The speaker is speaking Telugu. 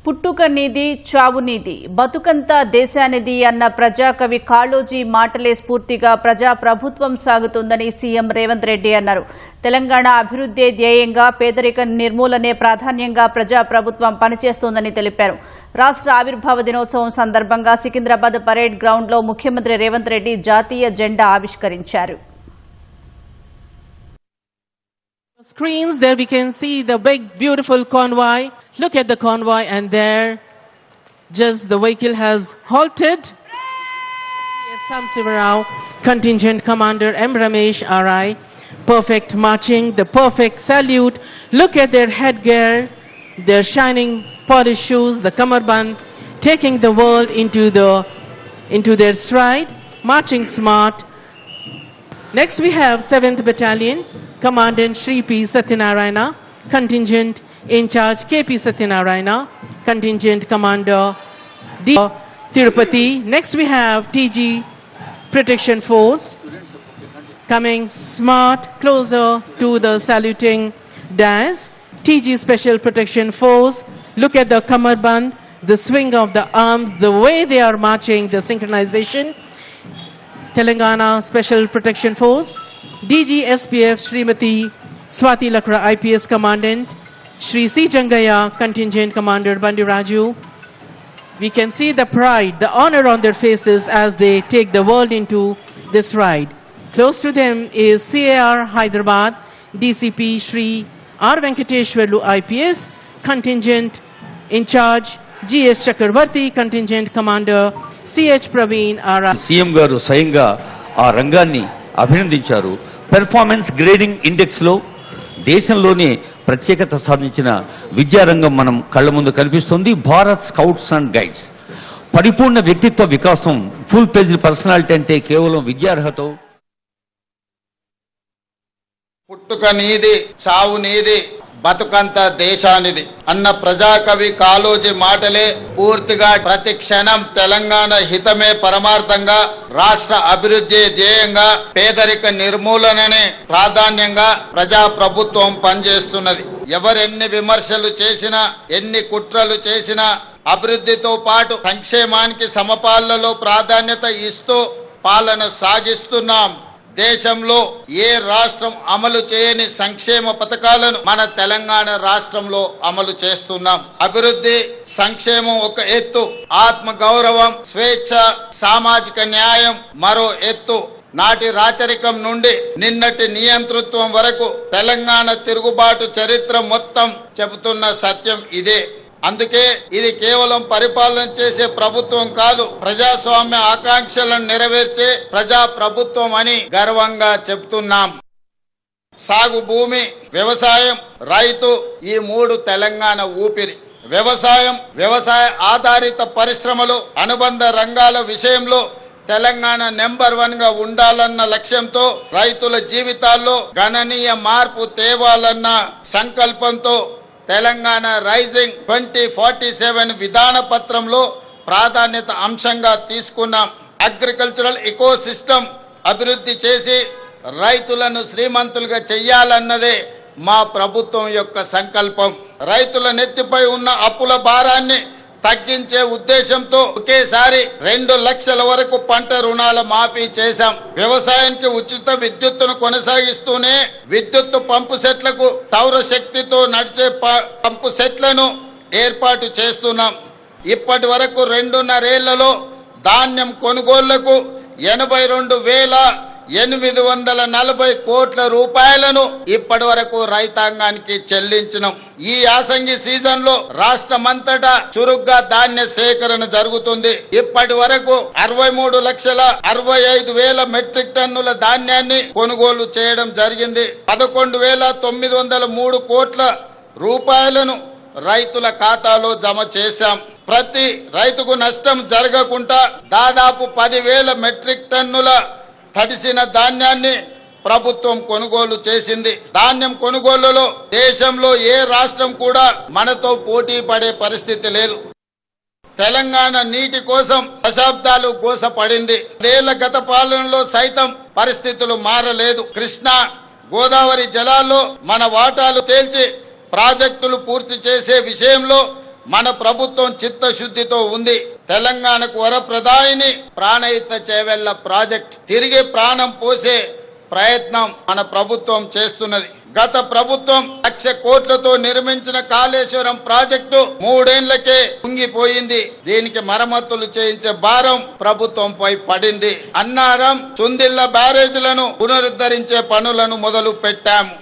పుట్టుక నీది చావు నీది బతుకంతా దేశానిది అన్న ప్రజాకవి కాళోజీ మాటలే స్ఫూర్తిగా ప్రజా ప్రభుత్వం సాగుతుందని సీఎం రేవంత్ రెడ్డి అన్నారు. తెలంగాణ అభివృద్ధి ధ్యేయంగా పేదరిక నిర్మూలనే ప్రాధాన్యంగా ప్రజా ప్రభుత్వం పనిచేస్తోందని తెలిపారు. రాష్ట్ర ఆవిర్భావ దినోత్సవం సందర్భంగా సికింద్రాబాద్ పరేడ్ గ్రౌండ్లో ముఖ్యమంత్రి రేవంత్ రెడ్డి జాతీయ జెండా ఆవిష్కరించారు. Screens there we can see the big beautiful convoy. Look at the convoy, and there just the vehicle has halted. Sam Sivarao, contingent commander M Ramesh RI, perfect marching, the perfect salute. Look at their headgear, their shining polished shoes, the kamarband, taking the world into their stride, marching smart. Next we have 7th Battalion, Commandant Shri P. Satyanarayana, Contingent in charge KP Satyanarayana, Contingent Commander D. Tirupati. Next we have TG Protection Force, coming smart closer to the saluting dais. TG Special Protection Force, look at the kamarband, the swing of the arms, the way they are marching, the synchronization. Telangana Special Protection Force, DG SPF Srimati Swati Lakra IPS Commandant, Shri C. Jangaya Contingent Commander Bandi Raju. We can see the pride, the honor on their faces as they take the world into this ride. Close to them is CAR Hyderabad, DCP Shri R. Venkateshwarlu IPS, Contingent in charge GS Chakravarti, Contingent Commander CH Praveen R. CM గారు స్వయంగా ఆ రంగాన్ని అభినందించారు. పెర్ఫార్మెన్స్ గ్రేడింగ్ ఇండెక్స్ లో దేశంలోనే ప్రత్యేకత సాధించిన విద్యారంగం మనం కళ్ళ ముందు కనిపిస్తుంది. భారత్ స్కౌట్స్ అండ్ గైడ్స్ పరిపూర్ణ వ్యక్తిత్వ వికాసం, ఫుల్ పేజ్డ్ పర్సనాలిటీ అంటే కేవలం విద్యార్హత. పుట్టుక నీది చావు నీది బతుకంత దేశానిది అన్న ప్రజాకవి కాళోజీ మాటలే పూర్తిగా ప్రతి క్షణం తెలంగాణ హితమే పరమార్థంగా, రాష్ట్ర అభివృద్ధి ధ్యేయంగా, పేదరిక నిర్మూలననే ప్రాధాన్యంగా ప్రజా ప్రభుత్వం పనిచేస్తున్నది. ఎవరెన్ని విమర్శలు చేసినా, ఎన్ని కుట్రలు చేసినా అభివృద్ధితో పాటు సంక్షేమానికి సమపాలలో ప్రాధాన్యత ఇస్తూ పాలన సాగిస్తున్నాం. దేశంలో ఏ రాష్ట్రం అమలు చేయని సంక్షేమ పథకాలను మన తెలంగాణ రాష్ట్రంలో అమలు చేస్తున్నాం. అభివృద్ధి సంక్షేమం ఒక ఎత్తు, ఆత్మ గౌరవం, స్వేచ్ఛ, సామాజిక న్యాయం మరో ఎత్తు. నాటి రాచరికం నుండి నిన్నటి నియంతృత్వం వరకు తెలంగాణ తిరుగుబాటు చరిత్ర మొత్తం చెబుతున్న సత్యం ఇదే. అందుకే ఇది కేవలం పరిపాలన చేసే ప్రభుత్వం కాదు, ప్రజాస్వామ్య ఆకాంక్షలను నెరవేర్చే ప్రజా ప్రభుత్వం అని గర్వంగా చెప్తున్నాం. సాగు భూమి, వ్యవసాయం, రైతు ఈ మూడు తెలంగాణ ఊపిరి. వ్యవసాయ ఆధారిత పరిశ్రమలు, అనుబంధ రంగాల విషయంలో తెలంగాణ నెంబర్ 1 గా ఉండాలన్న లక్ష్యంతో, రైతుల జీవితాల్లో గణనీయ మార్పు తేవాలన్న సంకల్పంతో తెలంగాణ రైజింగ్ 2047 విధాన పత్రంలో ప్రాధాన్యత అంశంగా తీసుకున్నాం. అగ్రికల్చరల్ ఎకో సిస్టమ్ అభివృద్ధి చేసి రైతులను శ్రీమంతులుగా చెయ్యాలన్నదే మా ప్రభుత్వం యొక్క సంకల్పం. రైతుల నెత్తిపై ఉన్న అప్పుల భారాన్ని తగ్గించే ఉద్దేశంతో ఒకేసారి 2 లక్షల వరకు పంట రుణాల మాఫీ చేశాం. వ్యవసాయానికి ఉచిత విద్యుత్తును కొనసాగిస్తూనే విద్యుత్ పంపు సెట్లకు సౌర శక్తితో నడిచే పంపు సెట్లను ఏర్పాటు చేస్తున్నాం. ఇప్పటి వరకు 2.5 ఏళ్లలో ధాన్యం కొనుగోళ్లకు 82,840 కోట్ల రూపాయలను ఇప్పటి వరకు రైతాంగానికి చెల్లించినాం. ఈ యాసంగి సీజన్ లో రాష్ట్రమంతటా చురుగ్గా ధాన్య సేకరణ జరుగుతుంది. ఇప్పటి వరకు 63,65,000 మెట్రిక్ టన్నుల ధాన్యాన్ని కొనుగోలు చేయడం జరిగింది. 11,903 కోట్ల రూపాయలను రైతుల ఖాతాలో జమ చేశాం. ప్రతి రైతుకు నష్టం జరగకుండా దాదాపు 10,000 మెట్రిక్ టన్నుల తడిసిన ధాన్యాన్ని ప్రభుత్వం కొనుగోలు చేసింది. ధాన్యం కొనుగోలులో దేశంలో ఏ రాష్ట్రం కూడా మనతో పోటీ పడే పరిస్థితి లేదు. తెలంగాణ నీటి కోసం దశాబ్దాలు గోసపడింది. 10 ఏళ్ల గత పాలనలో సైతం పరిస్థితులు మారలేదు. కృష్ణా, గోదావరి జలాల్లో మన వాటాలు తేల్చి ప్రాజెక్టులు పూర్తి చేసే విషయంలో మన ప్రభుత్వం చిత్తశుద్ధితో ఉంది. తెలంగాణకు వరప్రదాయిని ప్రాణహిత చేవెళ్ల ప్రాజెక్ట్ తిరిగి ప్రాణం పోసే ప్రయత్నం మన ప్రభుత్వం చేస్తున్నది. గత ప్రభుత్వం 1,00,000 కోట్లతో నిర్మించిన కాళేశ్వరం ప్రాజెక్టు 3 ఏళ్లకే కుంగిపోయింది. దీనికి మరమ్మతులు చేయించే భారం ప్రభుత్వంపై పడింది. అన్నారం, చుందిళ్ల బ్యారేజీలను పునరుద్ధరించే పనులను మొదలు పెట్టాము.